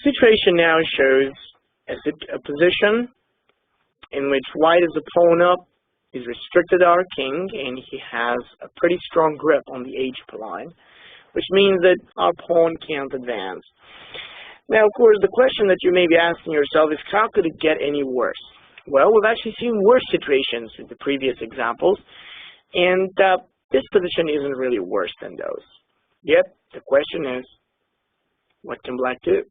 Situation now shows a position in which white is a pawn up, he's restricted our king, and he has a pretty strong grip on the h line, which means that our pawn can't advance. Now, of course, the question that you may be asking yourself is, how could it get any worse? Well, we've actually seen worse situations in the previous examples, and this position isn't really worse than those. Yet, the question is, what can black do?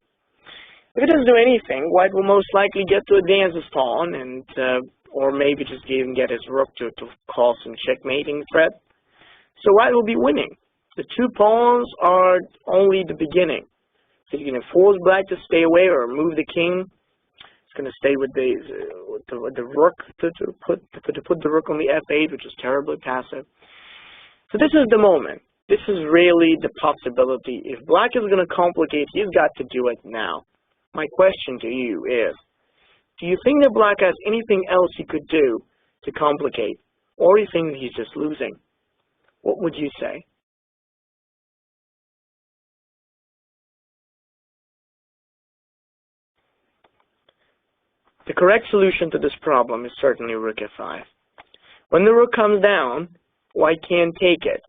If it doesn't do anything, white will most likely get to advance his pawn, and or maybe just even get his rook to cause some checkmating threat. So white will be winning. The two pawns are only the beginning. So you can force black to stay away or move the king. It's going to stay with the rook to put the rook on the f8, which is terribly passive. So this is the moment. This is really the possibility. If black is going to complicate, he's got to do it now. My question to you is, do you think that black has anything else he could do to complicate, or do you think he's just losing? What would you say? The correct solution to this problem is certainly rook f5. When the rook comes down, white can't take it,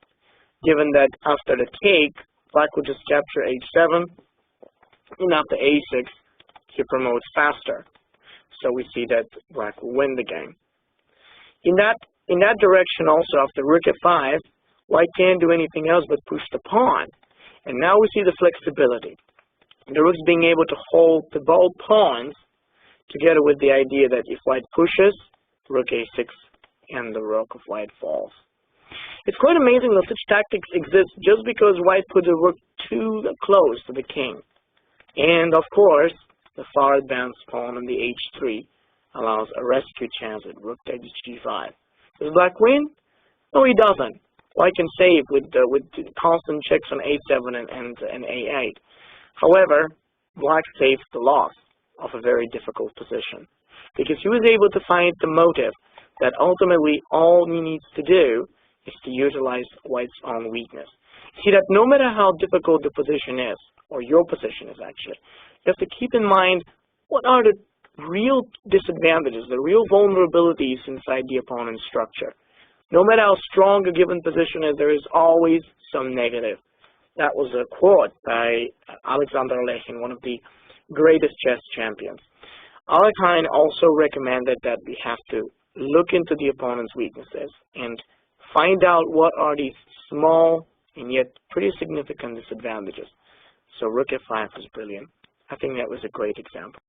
given that after the take, black would just capture h7, and after a6, he promotes faster. So we see that black will win the game. In that direction also, after rook f5, white can't do anything else but push the pawn. And now we see the flexibility. The rook's being able to hold the both pawns together with the idea that if white pushes, rook a6 and the rook of white falls. It's quite amazing that such tactics exist just because white put the rook too close to the king. And of course, the far advanced pawn on the h3 allows a rescue chance at rook takes g5. Does black win? No, he doesn't. White can save with constant checks on a7 and a8. However, black saves the loss of a very difficult position because he was able to find the motive that ultimately all he needs to do is to utilize white's own weakness. See that no matter how difficult the position is, or your position is actually, you have to keep in mind what are the real disadvantages, the real vulnerabilities inside the opponent's structure. No matter how strong a given position is, there is always some negative. That was a quote by Alexander Alekhine, one of the greatest chess champions. Alekhine also recommended that we have to look into the opponent's weaknesses and find out what are these small and yet pretty significant disadvantages. So rook f5 was brilliant. I think that was a great example.